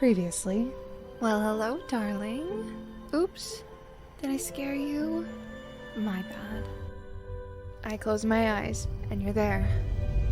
Previously. Well, hello, darling. Oops. Did I scare you? My bad. I close my eyes, and you're there.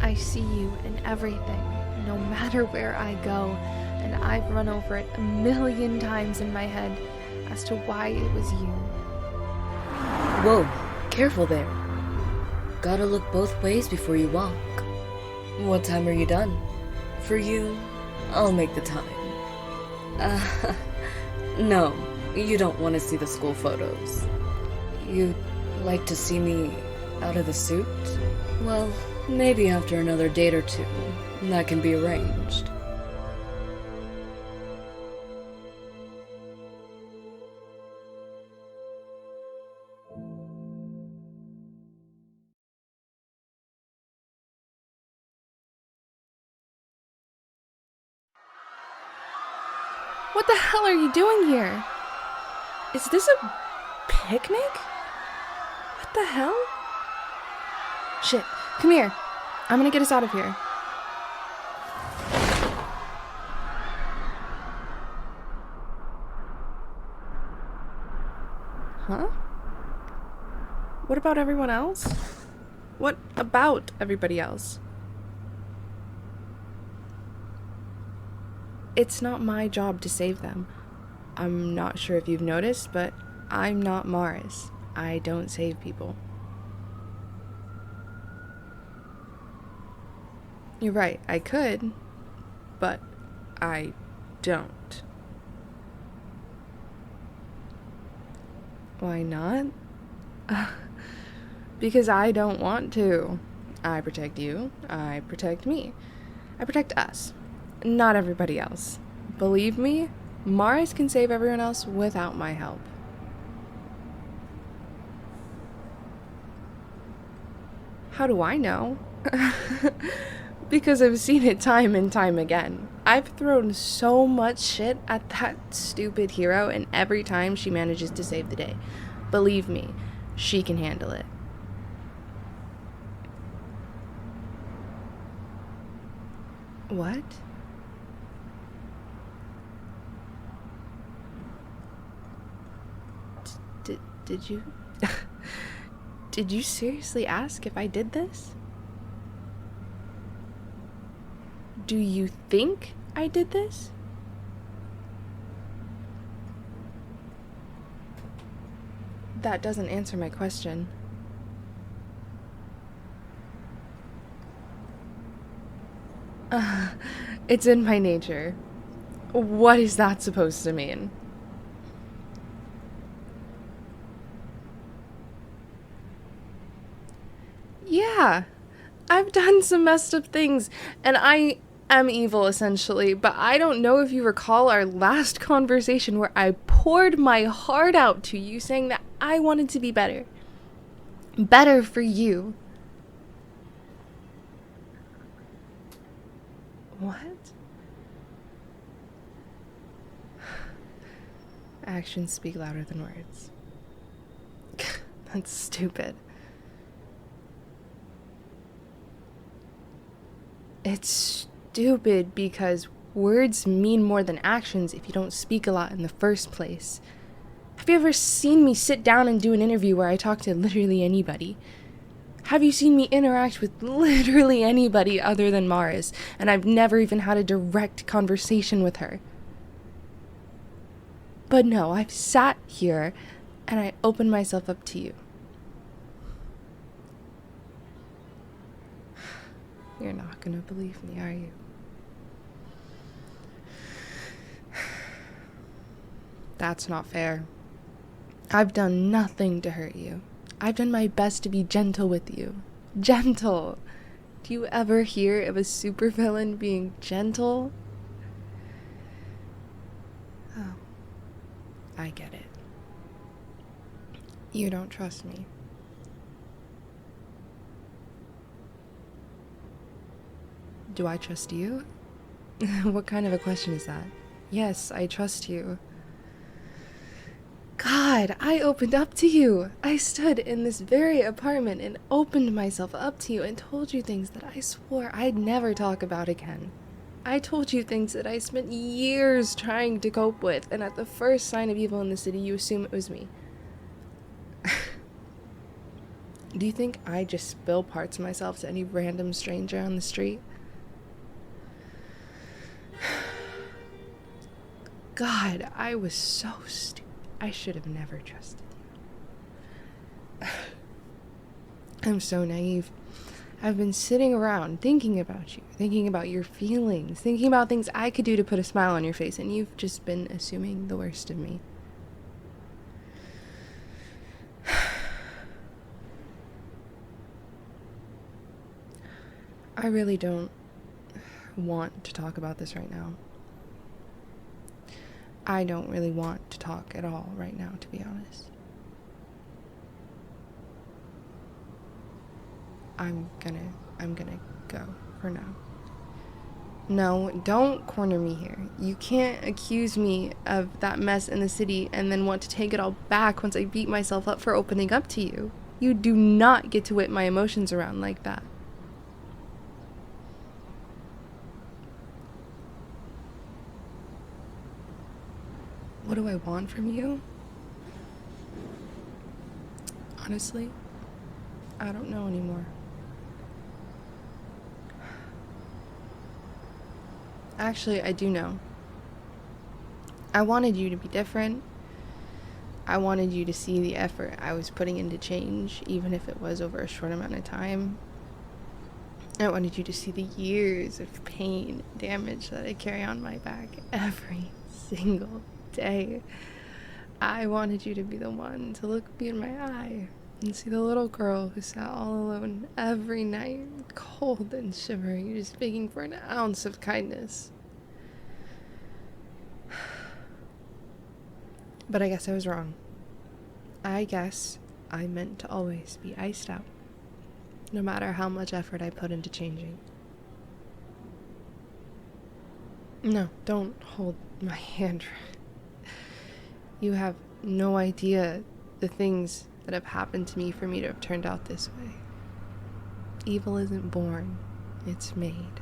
I see you in everything, no matter where I go, and I've run over it 1,000,000 times in my head as to why it was you. Whoa, careful there. Gotta look both ways before you walk. What time are you done? For you, I'll make the time. No, you don't want to see the school photos. You'd like to see me out of the suit? Well, maybe after another date or two, that can be arranged. What the hell are you doing here? Is this a picnic? What the hell? Shit, come here. I'm gonna get us out of here. Huh? What about everyone else? What about everybody else? It's not my job to save them. I'm not sure if you've noticed, but I'm not Mars. I don't save people. You're right, I could, but I don't. Why not? Because I don't want to. I protect you, I protect me. I protect us. Not everybody else. Believe me, Mars can save everyone else without my help. How do I know? Because I've seen it time and time again. I've thrown so much shit at that stupid hero, and every time she manages to save the day. Believe me, she can handle it. What? Did you... Did you seriously ask if I did this? Do you think I did this? That doesn't answer my question. It's in my nature. What is that supposed to mean? Yeah, I've done some messed up things, and I am evil, essentially, but I don't know if you recall our last conversation where I poured my heart out to you, saying that I wanted to be better. Better for you. What? Actions speak louder than words. That's stupid. It's stupid because words mean more than actions if you don't speak a lot in the first place. Have you ever seen me sit down and do an interview where I talk to literally anybody? Have you seen me interact with literally anybody other than Mars, and I've never even had a direct conversation with her? But no, I've sat here and I opened myself up to you. You're not gonna believe me, are you? That's not fair. I've done nothing to hurt you. I've done my best to be gentle with you. Gentle! Do you ever hear of a supervillain being gentle? Oh, I get it. You don't trust me. Do I trust you? What kind of a question is that? Yes, I trust you. God, I opened up to you. I stood in this very apartment and opened myself up to you and told you things that I swore I'd never talk about again. I told you things that I spent years trying to cope with, and at the first sign of evil in the city, you assume it was me. Do you think I just spill parts of myself to any random stranger on the street? God, I was so stupid. I should have never trusted you. I'm so naive. I've been sitting around thinking about you, thinking about your feelings, thinking about things I could do to put a smile on your face, and you've just been assuming the worst of me. I really don't want to talk about this right now. I don't really want to talk at all right now, to be honest. I'm gonna go for now. No, don't corner me here. You can't accuse me of that mess in the city and then want to take it all back once I beat myself up for opening up to you. You do not get to whip my emotions around like that. What do I want from you? Honestly, I don't know anymore. Actually, I do know. I wanted you to be different. I wanted you to see the effort I was putting into change, even if it was over a short amount of time. I wanted you to see the years of pain and damage that I carry on my back every single day. I wanted you to be the one to look me in my eye and see the little girl who sat all alone every night, cold and shivering, just begging for an ounce of kindness. But I guess I was wrong. I guess I meant to always be iced out, no matter how much effort I put into changing. No, don't hold my hand. You have no idea the things that have happened to me for me to have turned out this way. Evil isn't born, it's made.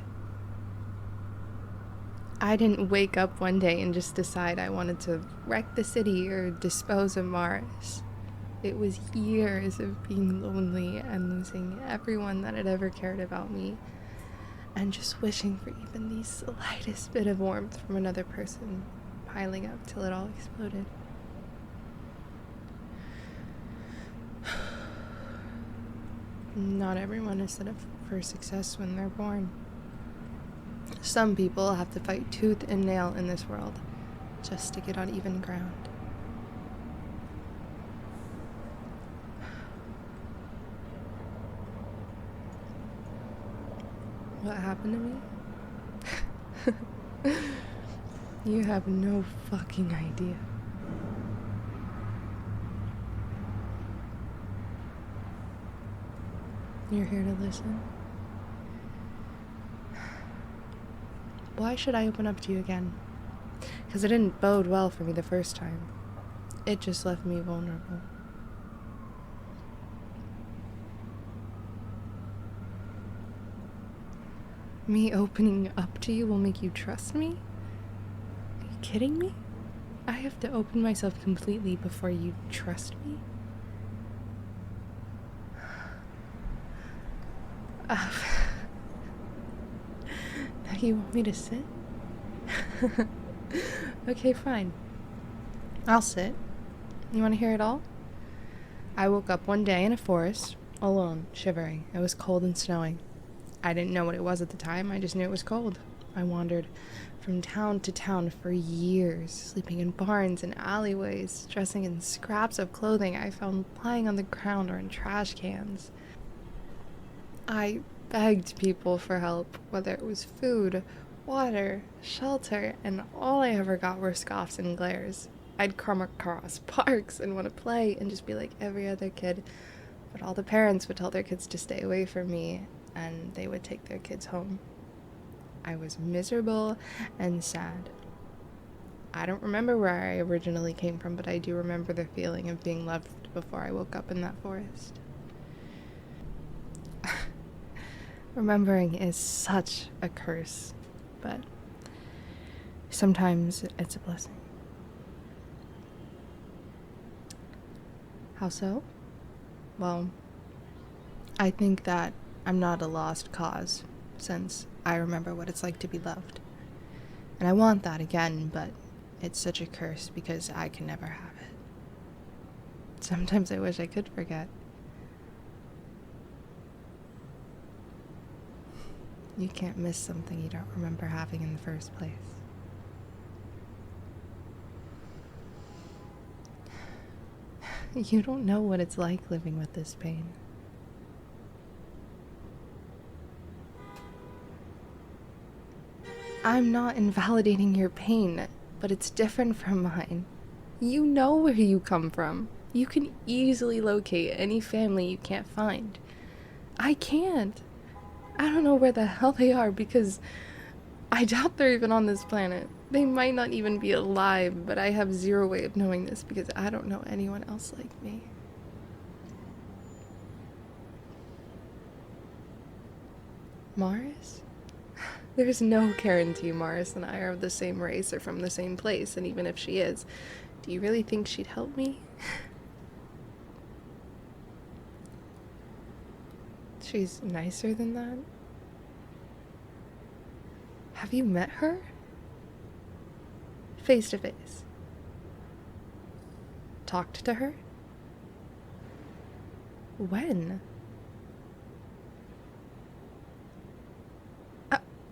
I didn't wake up one day and just decide I wanted to wreck the city or dispose of Mars. It was years of being lonely and losing everyone that had ever cared about me, and just wishing for even the slightest bit of warmth from another person, piling up till it all exploded. Not everyone is set up for success when they're born. Some people have to fight tooth and nail in this world just to get on even ground. What happened to me? You have no fucking idea. You're here to listen? Why should I open up to you again? Because it didn't bode well for me the first time. It just left me vulnerable. Me opening up to you will make you trust me? Are you kidding me? I have to open myself completely before you trust me? Now you want me to sit? Okay, fine. I'll sit. You want to hear it all? I woke up one day in a forest, alone, shivering. It was cold and snowing. I didn't know what it was at the time, I just knew it was cold. I wandered from town to town for years, sleeping in barns and alleyways, dressing in scraps of clothing I found lying on the ground or in trash cans. I begged people for help, whether it was food, water, shelter, and all I ever got were scoffs and glares. I'd come across parks and want to play and just be like every other kid, but all the parents would tell their kids to stay away from me, and they would take their kids home. I was miserable and sad. I don't remember where I originally came from, but I do remember the feeling of being left before I woke up in that forest. Remembering is such a curse, but Sometimes it's a blessing. How so? Well, I think that I'm not a lost cause, since I remember what it's like to be loved. And I want that again, but it's such a curse because I can never have it. Sometimes I wish I could forget. You can't miss something you don't remember having in the first place. You don't know what it's like living with this pain. I'm not invalidating your pain, but it's different from mine. You know where you come from. You can easily locate any family you can't find. I can't. I don't know where the hell they are because I doubt they're even on this planet. They might not even be alive, but I have zero way of knowing this because I don't know anyone else like me. Mars? There's no guarantee Mars and I are of the same race or from the same place, and even if she is, do you really think she'd help me? She's nicer than that? Have you met her? Face to face. Talked to her? When?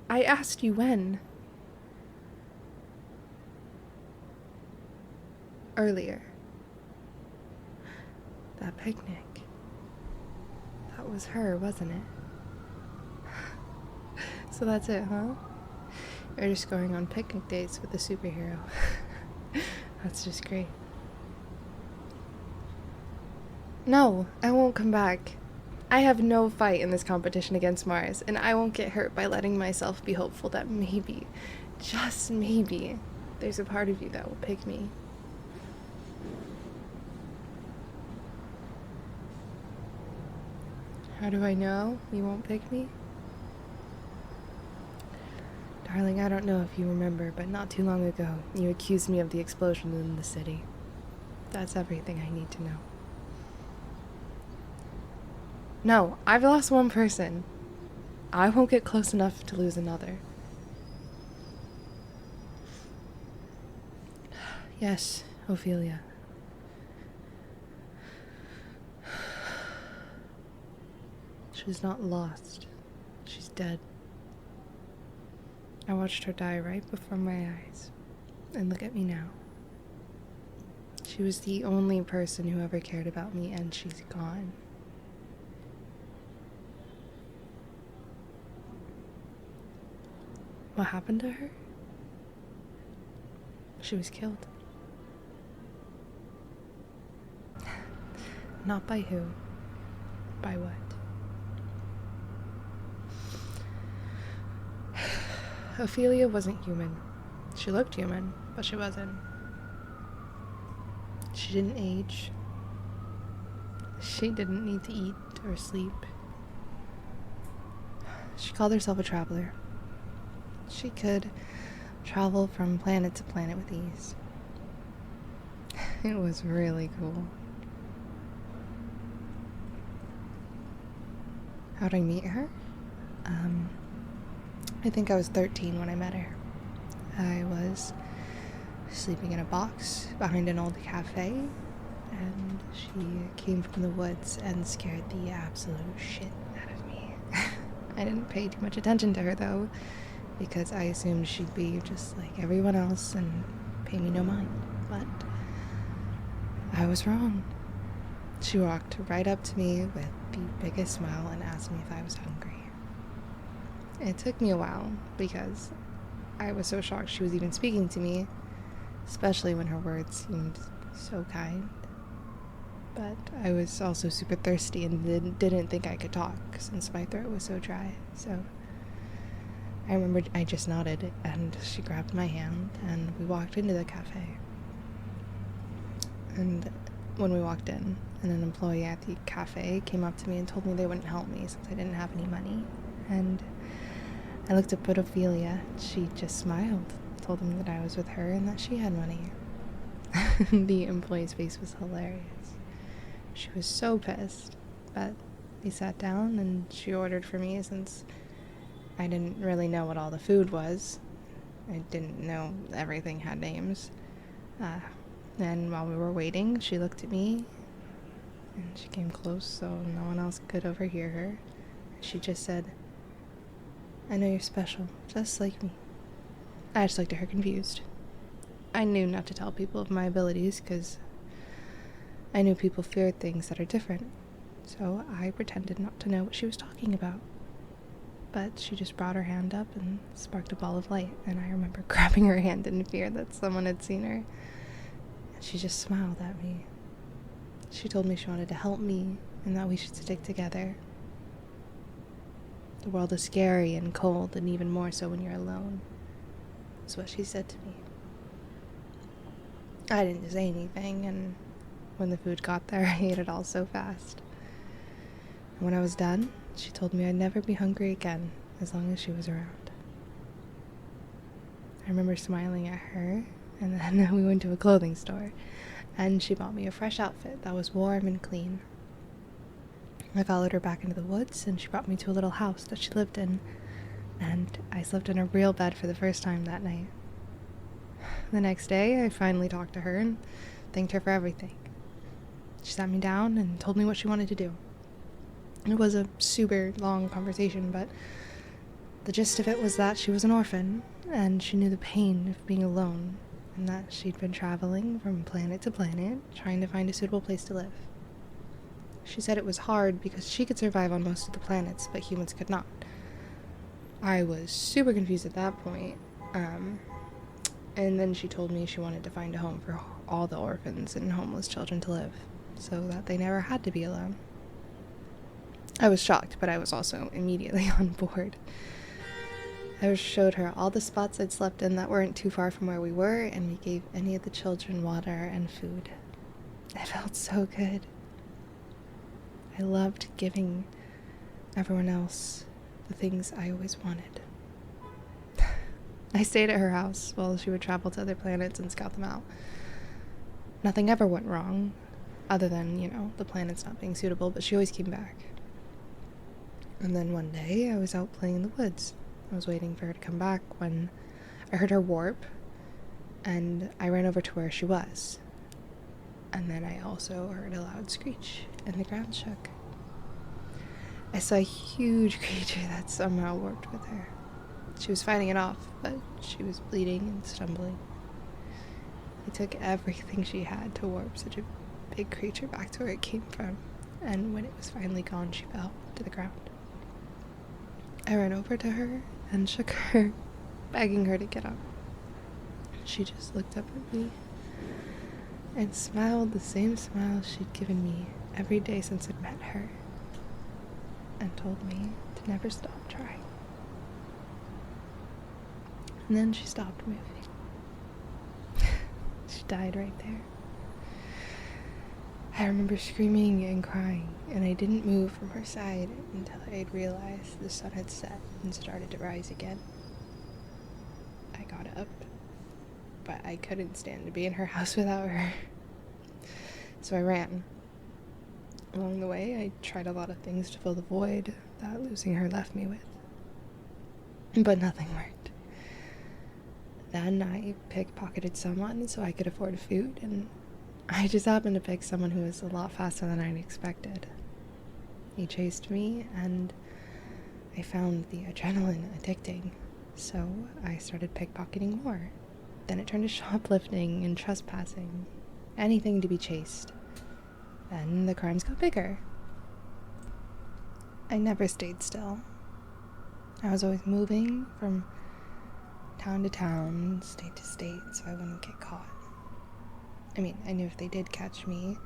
I asked you when. Earlier. That picnic. That was her, wasn't it? So that's it, huh? You're just going on picnic dates with a superhero. That's just great. No, I won't come back. I have no fight in this competition against Mars, and I won't get hurt by letting myself be hopeful that maybe, just maybe, there's a part of you that will pick me. How do I know you won't pick me? Darling, I don't know if you remember, but not too long ago, you accused me of the explosion in the city. That's everything I need to know. No, I've lost one person. I won't get close enough to lose another. Yes, Ophelia. She's not lost. She's dead. I watched her die right before my eyes. And look at me now. She was the only person who ever cared about me, and she's gone. What happened to her? She was killed. Not by who? By what? Ophelia wasn't human. She looked human, but she wasn't. She didn't age. She didn't need to eat or sleep. She called herself a traveler. She could travel from planet to planet with ease. It was really cool. How'd I meet her? I think I was 13 when I met her. I was sleeping in a box behind an old cafe, and she came from the woods and scared the absolute shit out of me. I didn't pay too much attention to her, though, because I assumed she'd be just like everyone else and pay me no mind. But I was wrong. She walked right up to me with the biggest smile and asked me if I was hungry. It took me a while because I was so shocked she was even speaking to me, especially when her words seemed so kind. But I was also super thirsty and didn't think I could talk since my throat was so dry. So I remember I just nodded and she grabbed my hand and we walked into the cafe. And when we walked in, an employee at the cafe came up to me and told me they wouldn't help me since I didn't have any money. And I looked up at Ophelia. She just smiled. told him that I was with her and that she had money. The employee's face was hilarious. She was so pissed, but we sat down and she ordered for me since I didn't really know what all the food was. I didn't know everything had names. And while we were waiting, she looked at me and she came close so no one else could overhear her. She just said, "I know you're special, just like me." I just looked at her confused. I knew not to tell people of my abilities because I knew people feared things that are different, so I pretended not to know what she was talking about. But she just brought her hand up and sparked a ball of light, and I remember grabbing her hand in fear that someone had seen her. And she just smiled at me. She told me she wanted to help me and that we should stick together. The world is scary and cold, and even more so when you're alone, is what she said to me. I didn't say anything, and when the food got there, I ate it all so fast. And when I was done, she told me I'd never be hungry again as long as she was around. I remember smiling at her, and then we went to a clothing store, and she bought me a fresh outfit that was warm and clean. I followed her back into the woods, and she brought me to a little house that she lived in, and I slept in a real bed for the first time that night. The next day, I finally talked to her and thanked her for everything. She sat me down and told me what she wanted to do. It was a super long conversation, but the gist of it was that she was an orphan, and she knew the pain of being alone, and that she'd been traveling from planet to planet, trying to find a suitable place to live. She said it was hard because she could survive on most of the planets, but humans could not. I was super confused at that point, and then she told me she wanted to find a home for all the orphans and homeless children to live, so that they never had to be alone. I was shocked, but I was also immediately on board. I showed her all the spots I'd slept in that weren't too far from where we were, and we gave any of the children water and food. It felt so good. I loved giving everyone else the things I always wanted. I stayed at her house while she would travel to other planets and scout them out. Nothing ever went wrong, other than, the planets not being suitable, but she always came back. And then one day, I was out playing in the woods. I was waiting for her to come back when I heard her warp, and I ran over to where she was. And then I also heard a loud screech, and the ground shook. I saw a huge creature that somehow warped with her. She was fighting it off, but she was bleeding and stumbling. It took everything she had to warp such a big creature back to where it came from, and when it was finally gone, she fell to the ground. I ran over to her and shook her, begging her to get up. She just looked up at me and smiled the same smile she'd given me every day since I'd met her, and told me to never stop trying. And then she stopped moving. She died right there. I remember screaming and crying, and I didn't move from her side until I'd realized the sun had set and started to rise again. I got up, but I couldn't stand to be in her house without her. So I ran. Along the way, I tried a lot of things to fill the void that losing her left me with. But nothing worked. Then I pickpocketed someone so I could afford food, and I just happened to pick someone who was a lot faster than I'd expected. He chased me, and I found the adrenaline addicting, so I started pickpocketing more. Then it turned to shoplifting and trespassing, anything to be chased. Then the crimes got bigger. I never stayed still. I was always moving from town to town, state to state, so I wouldn't get caught. I mean, I knew if they did catch me,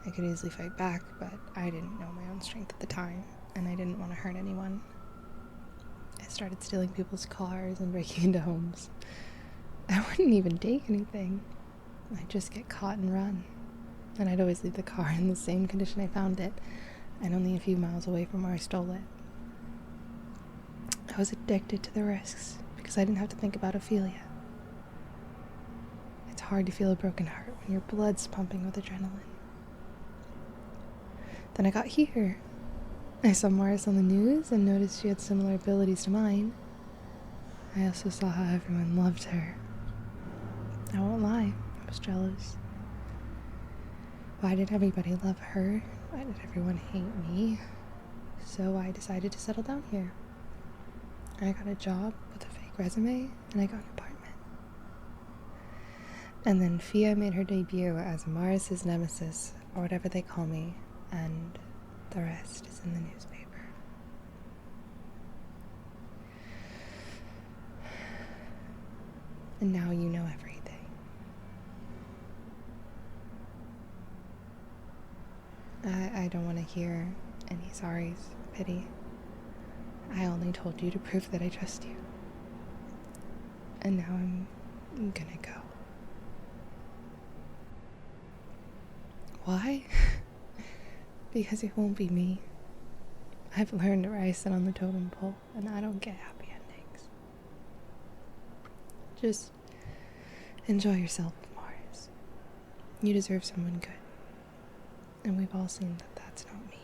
I could easily fight back, but I didn't know my own strength at the time, and I didn't want to hurt anyone. I started stealing people's cars and breaking into homes. I wouldn't even take anything. I'd just get caught and run. And I'd always leave the car in the same condition I found it, and only a few miles away from where I stole it. I was addicted to the risks, because I didn't have to think about Ophelia. hard to feel a broken heart when your blood's pumping with adrenaline. Then I got here. I saw Mars on the news and noticed she had similar abilities to mine. I also saw how everyone loved her. I won't lie, I was jealous. Why did everybody love her? Why did everyone hate me? So I decided to settle down here. I got a job with a fake resume, and I got an apartment. And then Fia made her debut as Mars's nemesis, or whatever they call me, and the rest is in the newspaper. And now you know everything. I don't want to hear any sorries, pity. I only told you to prove that I trust you. And now I'm gonna go. Why? Because it won't be me. I've learned where I sit on the totem pole, and I don't get happy endings. Just enjoy yourself with Mars. You deserve someone good. And we've all seen that that's not me.